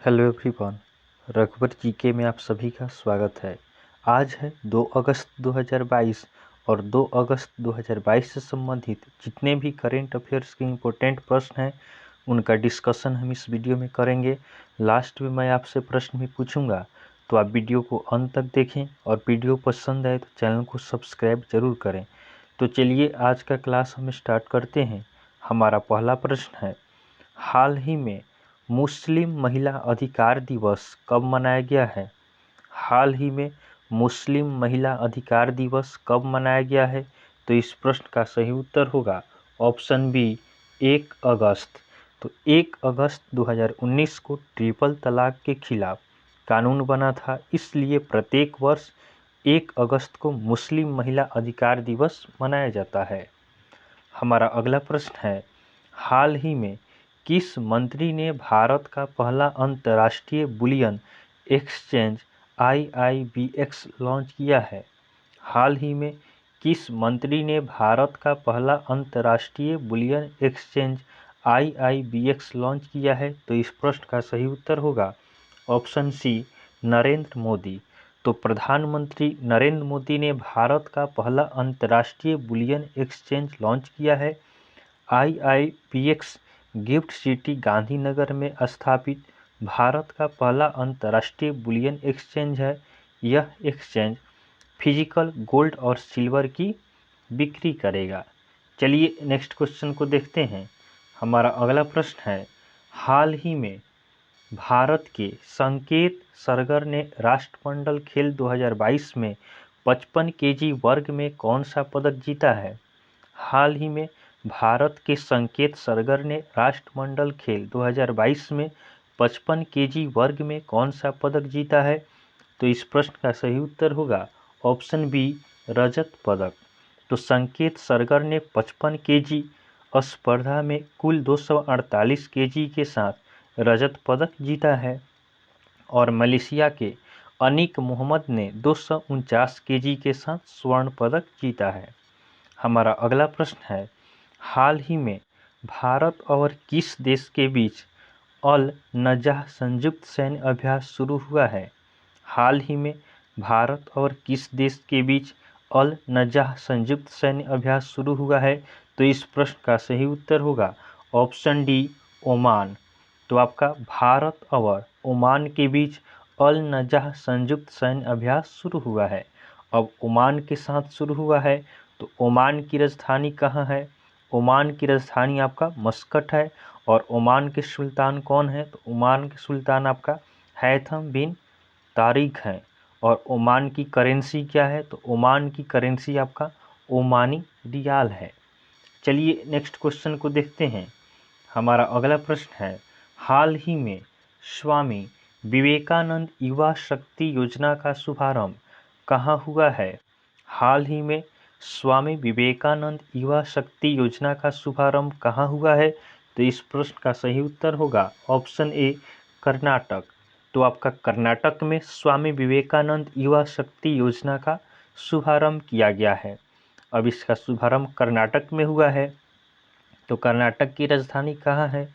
Hello everyone, रघुवर GK में आप सभी का स्वागत है। आज है 2 अगस्त 2022 और 2 अगस्त 2022 से संबंधित जितने भी करेंट अफेयर्स के इम्पोर्टेंट प्रश्न हैं उनका डिस्कशन हम इस वीडियो में करेंगे। लास्ट में मैं आपसे प्रश्न भी पूछूंगा, तो आप वीडियो को अंत तक देखें और वीडियो पसंद आए तो चैनल को सब्सक्राइब जरूर करें। तो चलिए आज का क्लास हम स्टार्ट करते हैं। हमारा पहला प्रश्न है, हाल ही में मुस्लिम महिला अधिकार दिवस कब मनाया गया है? हाल ही में मुस्लिम महिला अधिकार दिवस कब मनाया गया है? तो इस प्रश्न का सही उत्तर होगा ऑप्शन बी 1 अगस्त। तो 1 अगस्त 2019 को ट्रिपल तलाक के खिलाफ कानून बना था, इसलिए प्रत्येक वर्ष 1 अगस्त को मुस्लिम महिला अधिकार दिवस मनाया जाता है। हमारा अगला प्रश्न है, हाल ही में किस मंत्री ने भारत का पहला अंतर्राष्ट्रीय बुलियन एक्सचेंज IIBX लॉन्च किया है? हाल ही में किस मंत्री ने भारत का पहला अंतर्राष्ट्रीय बुलियन एक्सचेंज IIBX लॉन्च किया है? तो इस प्रश्न का सही उत्तर होगा ऑप्शन सी नरेंद्र मोदी। तो प्रधानमंत्री नरेंद्र मोदी ने भारत का पहला अंतर्राष्ट्रीय बुलियन एक्सचेंज लॉन्च किया है। IIBX गिफ्ट सिटी गांधीनगर में स्थापित भारत का पहला अंतर्राष्ट्रीय बुलियन एक्सचेंज है। यह एक्सचेंज फिजिकल गोल्ड और सिल्वर की बिक्री करेगा। चलिए नेक्स्ट क्वेश्चन को देखते हैं। हमारा अगला प्रश्न है, हाल ही में भारत के संकेत सरगर ने राष्ट्रमंडल खेल 2022 में 55 केजी वर्ग में कौन सा पदक जीता है? हाल ही में भारत के संकेत सरगर ने राष्ट्रमंडल खेल 2022 में 55 केजी वर्ग में कौन सा पदक जीता है? तो इस प्रश्न का सही उत्तर होगा ऑप्शन बी रजत पदक। तो संकेत सरगर ने 55 केजी स्पर्धा में कुल 248 केजी के साथ रजत पदक जीता है और मलेशिया के अनीक मोहम्मद ने 249 केजी के साथ स्वर्ण पदक जीता है। हमारा अगला प्रश्न है, हाल ही में भारत और किस देश के बीच अल नजाह संयुक्त सैन्य अभ्यास शुरू हुआ है? हाल ही में भारत और किस देश के बीच अल नजाह संयुक्त सैन्य अभ्यास शुरू हुआ है? तो इस प्रश्न का सही उत्तर होगा ऑप्शन डी ओमान। तो आपका भारत और ओमान के बीच अल नजाह संयुक्त सैन्य अभ्यास शुरू हुआ है। अब ओमान के साथ शुरू हुआ है, तो ओमान की राजधानी कहाँ है? ओमान की राजधानी आपका मस्कट है। और ओमान के सुल्तान कौन है? तो ओमान के सुल्तान आपका हैथम बिन तारिक हैं। और ओमान की करेंसी क्या है? तो ओमान की करेंसी आपका ओमानी रियाल है। चलिए नेक्स्ट क्वेश्चन को देखते हैं। हमारा अगला प्रश्न है, हाल ही में स्वामी विवेकानंद युवा शक्ति योजना का शुभारंभ कहाँ हुआ है? हाल ही में स्वामी विवेकानंद युवा शक्ति योजना का शुभारंभ कहाँ हुआ है? तो इस प्रश्न का सही उत्तर होगा ऑप्शन ए कर्नाटक। तो आपका कर्नाटक में स्वामी विवेकानंद युवा शक्ति योजना का शुभारंभ किया गया है। अब इसका शुभारंभ कर्नाटक में हुआ है। तो कर्नाटक की राजधानी कहाँ है?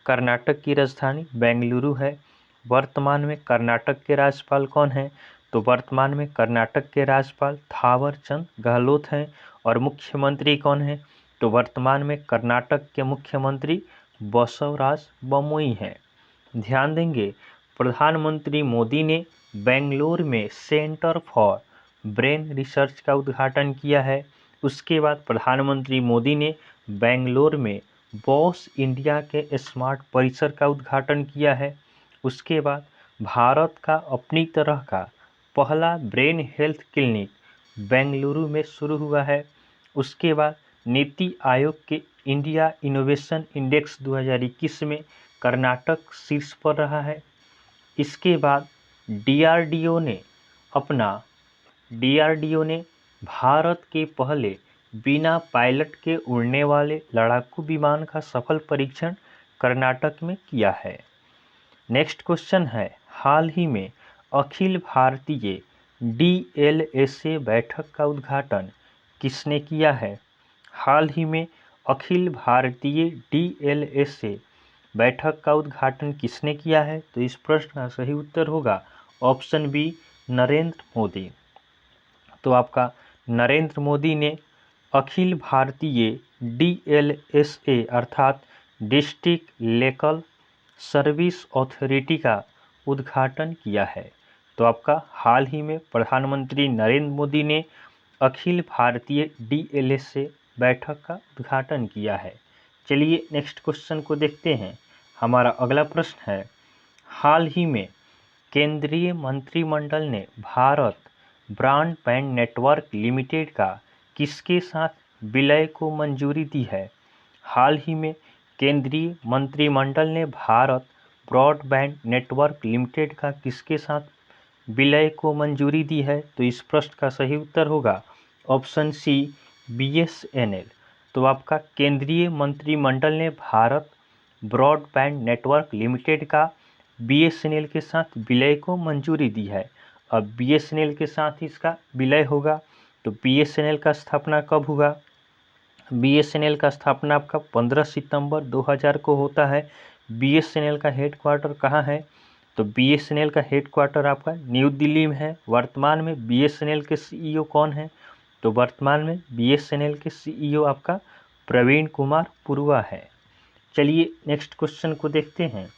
कर्नाटक की राजधानी बेंगलुरु है। वर्तमान में कर्नाटक के राज्यपाल कौन हैं? तो वर्तमान में कर्नाटक के राज्यपाल थावर चंद गहलोत हैं। और मुख्यमंत्री कौन हैं? तो वर्तमान में कर्नाटक के मुख्यमंत्री बसवराज बोम्मई हैं। ध्यान देंगे, प्रधानमंत्री मोदी ने बेंगलोर में सेंटर फॉर ब्रेन रिसर्च का उद्घाटन किया है। उसके बाद प्रधानमंत्री मोदी ने बेंगलोर में बॉस इंडिया के स्मार्ट परिसर का उद्घाटन किया है। उसके बाद भारत का अपनी तरह का पहला ब्रेन हेल्थ क्लिनिक बेंगलुरु में शुरू हुआ है। उसके बाद नीति आयोग के इंडिया इनोवेशन इंडेक्स 2021 में कर्नाटक शीर्ष पर रहा है। इसके बाद डीआरडीओ ने भारत के पहले बिना पायलट के उड़ने वाले लड़ाकू विमान का सफल परीक्षण कर्नाटक में किया है। नेक्स्ट क्वेश्चन है, हाल ही में अखिल भारतीय DLSA बैठक का उद्घाटन किसने किया है? हाल ही में अखिल भारतीय DLSA बैठक का उद्घाटन किसने किया है? तो इस प्रश्न का सही उत्तर होगा ऑप्शन बी, नरेंद्र मोदी। तो आपका नरेंद्र मोदी ने अखिल भारतीय DLSA अर्थात डिस्ट्रिक्ट लीगल सर्विस अथॉरिटी का उद्घाटन किया है। तो आपका हाल ही में प्रधानमंत्री नरेंद्र मोदी ने अखिल भारतीय DLSA बैठक का उद्घाटन किया है। चलिए नेक्स्ट क्वेश्चन को देखते हैं। हमारा अगला प्रश्न है, हाल ही में केंद्रीय मंत्रिमंडल ने भारत ब्रॉडबैंड नेटवर्क लिमिटेड का किसके साथ विलय को मंजूरी दी है? हाल ही में केंद्रीय मंत्रिमंडल ने भारत ब्रॉडबैंड नेटवर्क लिमिटेड का किसके साथ विलय को मंजूरी दी है? तो इस प्रश्न का सही उत्तर होगा ऑप्शन सी, BSNL। तो आपका केंद्रीय मंत्रिमंडल ने भारत ब्रॉडबैंड नेटवर्क लिमिटेड का BSNL के साथ विलय को मंजूरी दी है। अब BSNL के साथ इसका विलय होगा, तो BSNL का स्थापना कब हुआ? BSNL का स्थापना आपका 15 सितंबर 2000 को होता है। BSNL का हेडक्वार्टर कहाँ है? तो BSNL का हेडक्वार्टर आपका न्यू दिल्ली में है। वर्तमान में BSNL के CEO कौन है? तो वर्तमान में BSNL के CEO आपका प्रवीण कुमार पुरुआ है। चलिए नेक्स्ट क्वेश्चन को देखते हैं।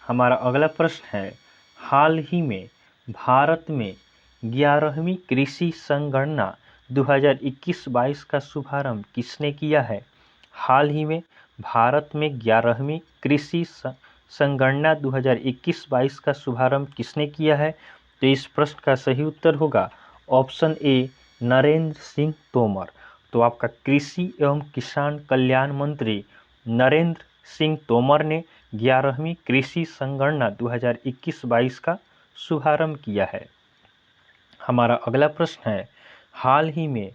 हमारा अगला प्रश्न है, हाल ही में भारत में 11वीं कृषि संगणना 2021-22 का शुभारंभ किसने किया है? हाल ही में भारत में 11वीं कृषि संगणना 2021-22 का शुभारंभ किसने किया है? तो इस प्रश्न का सही उत्तर होगा ऑप्शन ए, नरेंद्र सिंह तोमर। तो आपका कृषि एवं किसान कल्याण मंत्री नरेंद्र सिंह तोमर ने 11वीं कृषि संगणना 2021-22 का शुभारंभ किया है। हमारा अगला प्रश्न है, हाल ही में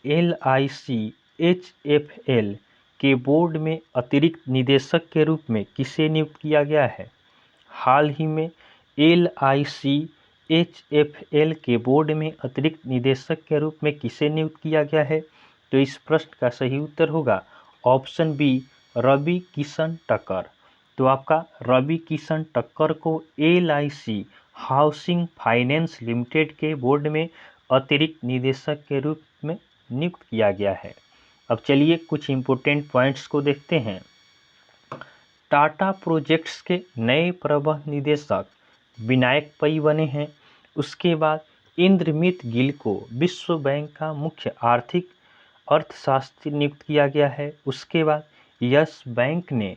LIC HFL के बोर्ड में अतिरिक्त निदेशक के रूप में किसे नियुक्त किया गया है? हाल ही में LIC HFL के बोर्ड में अतिरिक्त निदेशक के रूप में किसे नियुक्त किया गया है? तो इस प्रश्न का सही उत्तर होगा ऑप्शन बी, रवि किशन टक्कर। तो आपका रवि किशन टक्कर को LIC हाउसिंग फाइनेंस लिमिटेड के बोर्ड में अतिरिक्त निदेशक के रूप में नियुक्त किया गया है। अब चलिए कुछ इम्पोर्टेंट पॉइंट्स को देखते हैं। टाटा प्रोजेक्ट्स के नए प्रबंध निदेशक विनायक पै बने हैं। उसके बाद इंद्रमित गिल को विश्व बैंक का मुख्य आर्थिक अर्थशास्त्री नियुक्त किया गया है। उसके बाद यस बैंक ने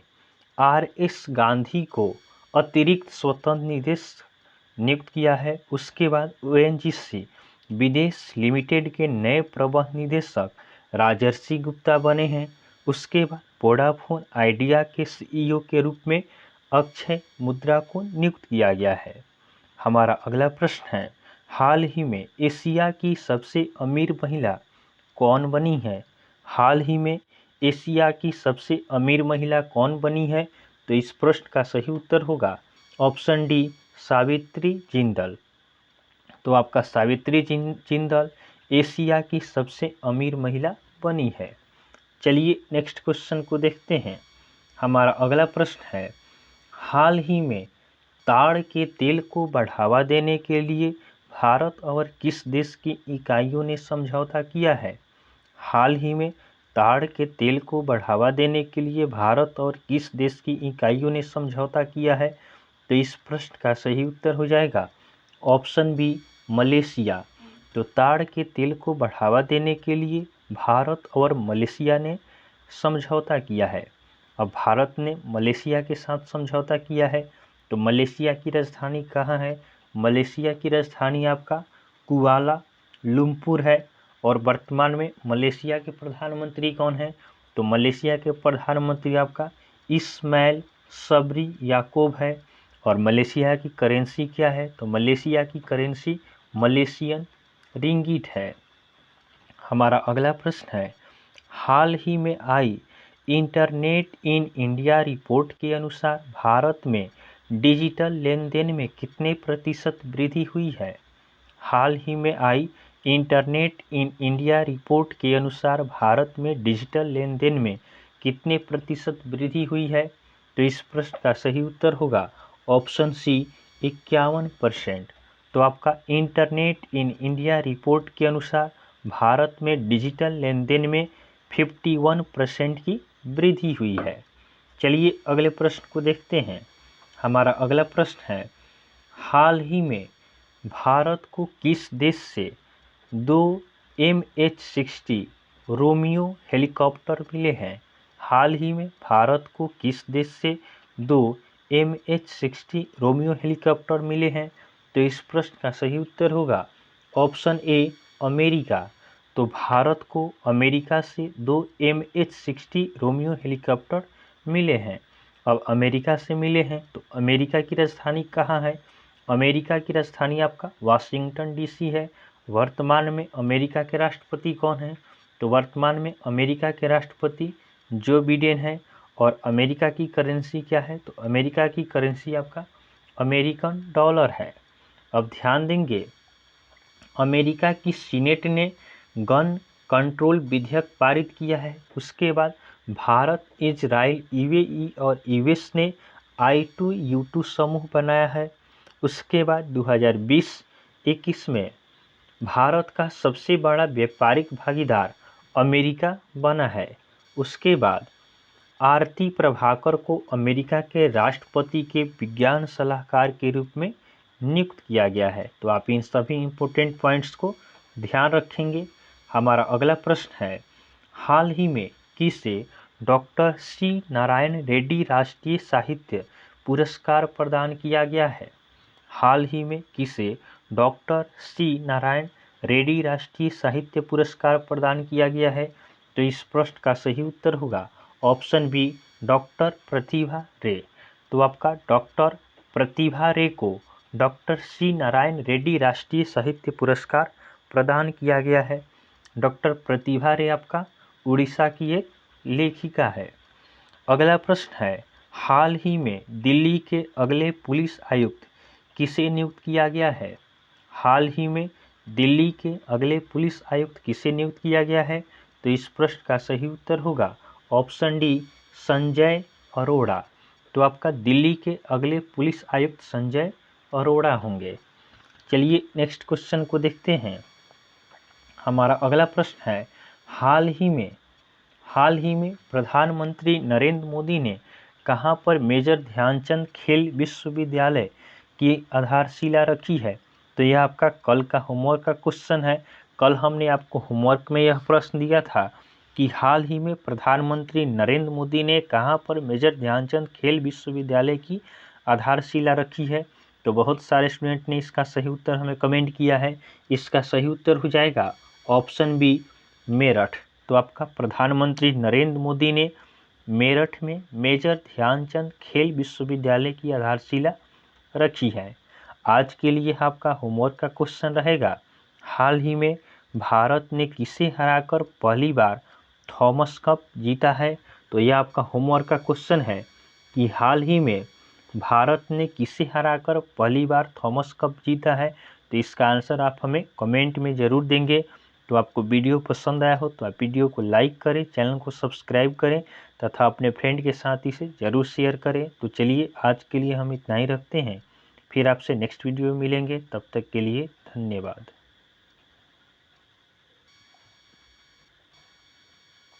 RS गांधी को अतिरिक्त स्वतंत्र निदेशक नियुक्त किया है। उसके बाद ONGC विदेश लिमिटेड के नए प्रबंध निदेशक राजर्षि गुप्ता बने हैं। उसके बाद वोडाफोन आइडिया के CEO के रूप में अक्षय मुद्रा को नियुक्त किया गया है। हमारा अगला प्रश्न है, हाल ही में एशिया की सबसे अमीर महिला कौन बनी है? हाल ही में एशिया की सबसे अमीर महिला कौन बनी है? तो इस प्रश्न का सही उत्तर होगा ऑप्शन डी, सावित्री जिंदल। तो आपका सावित्री जिंदल एशिया की सबसे अमीर महिला बनी है। चलिए नेक्स्ट क्वेश्चन को देखते हैं। हमारा अगला प्रश्न है, हाल ही में ताड़ के तेल को बढ़ावा देने के लिए भारत और किस देश की इकाइयों ने समझौता किया है? हाल ही में ताड़ के तेल को बढ़ावा देने के लिए भारत और किस देश की इकाइयों ने समझौता किया है? तो इस प्रश्न का सही उत्तर हो जाएगा ऑप्शन बी, मलेशिया। तो ताड़ के तेल को बढ़ावा देने के लिए भारत और मलेशिया ने समझौता किया है। अब भारत ने मलेशिया के साथ समझौता किया है, तो मलेशिया की राजधानी कहाँ है? मलेशिया की राजधानी आपका कुआला लुम्पुर है। और वर्तमान में मलेशिया के प्रधानमंत्री कौन है? तो मलेशिया के प्रधानमंत्री आपका इस्माइल सबरी याकूब है। और मलेशिया की करेंसी क्या है? तो मलेशिया की करेंसी मलेशियन रिंगिट है। हमारा अगला प्रश्न है, हाल ही में आई इंटरनेट इन इंडिया रिपोर्ट के अनुसार भारत में डिजिटल लेन देन में कितने प्रतिशत वृद्धि हुई है? हाल ही में आई इंटरनेट इन इंडिया रिपोर्ट के अनुसार भारत में डिजिटल लेन देन में कितने प्रतिशत वृद्धि हुई है? तो इस प्रश्न का सही उत्तर होगा ऑप्शन सी 51%। तो आपका इंटरनेट इन इंडिया रिपोर्ट के अनुसार भारत में डिजिटल लेन देन में 51% की वृद्धि हुई है। चलिए अगले प्रश्न को देखते हैं। हमारा अगला प्रश्न है, हाल ही में भारत को किस देश से 2 MH-60 रोमियो हेलीकॉप्टर मिले हैं? हाल ही में भारत को किस देश से 2 MH-60 रोमियो हेलीकॉप्टर मिले हैं? तो इस प्रश्न का सही उत्तर होगा ऑप्शन ए अमेरिका। तो भारत को अमेरिका से 2 MH-60 रोमियो हेलीकॉप्टर मिले हैं। अब अमेरिका से मिले हैं तो अमेरिका की राजधानी कहाँ है? अमेरिका की राजधानी आपका वाशिंगटन डीसी है। वर्तमान में अमेरिका के राष्ट्रपति कौन हैं? तो वर्तमान में अमेरिका के राष्ट्रपति जो बिडेन है। और अमेरिका की करेंसी क्या है? तो अमेरिका की करेंसी आपका अमेरिकन डॉलर है। अब ध्यान देंगे, अमेरिका की सीनेट ने गन कंट्रोल विधेयक पारित किया है। उसके बाद भारत, इजराइल, यूएई और यूएस ने I2U2 समूह बनाया है। उसके बाद 2020-21 में भारत का सबसे बड़ा व्यापारिक भागीदार अमेरिका बना है। उसके बाद आरती प्रभाकर को अमेरिका के राष्ट्रपति के विज्ञान सलाहकार के रूप में नियुक्त किया गया है। तो आप इन सभी इम्पोर्टेंट पॉइंट्स को ध्यान रखेंगे। हमारा अगला प्रश्न है, हाल ही में किसे डॉक्टर सी नारायण रेड्डी राष्ट्रीय साहित्य पुरस्कार प्रदान किया गया है? हाल ही में किसे डॉक्टर सी नारायण रेड्डी राष्ट्रीय साहित्य पुरस्कार प्रदान किया गया है? तो इस प्रश्न का सही उत्तर होगा ऑप्शन बी डॉक्टर प्रतिभा रे। तो आपका डॉक्टर प्रतिभा रे को डॉक्टर सी नारायण रेड्डी राष्ट्रीय साहित्य पुरस्कार प्रदान किया गया है। डॉक्टर प्रतिभा रे आपका उड़ीसा की एक लेखिका है। अगला प्रश्न है, हाल ही में दिल्ली के अगले पुलिस आयुक्त किसे नियुक्त किया गया है? हाल ही में दिल्ली के अगले पुलिस आयुक्त किसे नियुक्त किया गया है? तो इस प्रश्न का सही उत्तर होगा ऑप्शन डी संजय अरोड़ा। तो आपका दिल्ली के अगले पुलिस आयुक्त संजय अरोड़ा होंगे। चलिए नेक्स्ट क्वेश्चन को देखते हैं। हमारा अगला प्रश्न है, हाल ही में प्रधानमंत्री नरेंद्र मोदी ने कहां पर मेजर ध्यानचंद खेल विश्वविद्यालय की आधारशिला रखी है? तो यह आपका कल का होमवर्क का क्वेश्चन है। कल हमने आपको होमवर्क में यह प्रश्न दिया था कि हाल ही में प्रधानमंत्री नरेंद्र मोदी ने कहां पर मेजर ध्यानचंद खेल विश्वविद्यालय की आधारशिला रखी है? तो बहुत सारे स्टूडेंट ने इसका सही उत्तर हमें कमेंट किया है। इसका सही उत्तर हो जाएगा ऑप्शन बी मेरठ। तो आपका प्रधानमंत्री नरेंद्र मोदी ने मेरठ में मेजर ध्यानचंद खेल विश्वविद्यालय की आधारशिला रखी है। आज के लिए आपका होमवर्क का क्वेश्चन रहेगा, हाल ही में भारत ने किसे हराकर पहली बार थॉमस कप जीता है? तो यह आपका होमवर्क का क्वेश्चन है कि हाल ही में भारत ने किसे हराकर पहली बार थॉमस कप जीता है। तो इसका आंसर आप हमें कमेंट में ज़रूर देंगे। तो आपको वीडियो पसंद आया हो तो आप वीडियो को लाइक करें, चैनल को सब्सक्राइब करें तथा अपने फ्रेंड के साथ इसे ज़रूर शेयर करें। तो चलिए आज के लिए हम इतना ही रखते हैं, फिर आपसे नेक्स्ट वीडियो में मिलेंगे। तब तक के लिए धन्यवाद।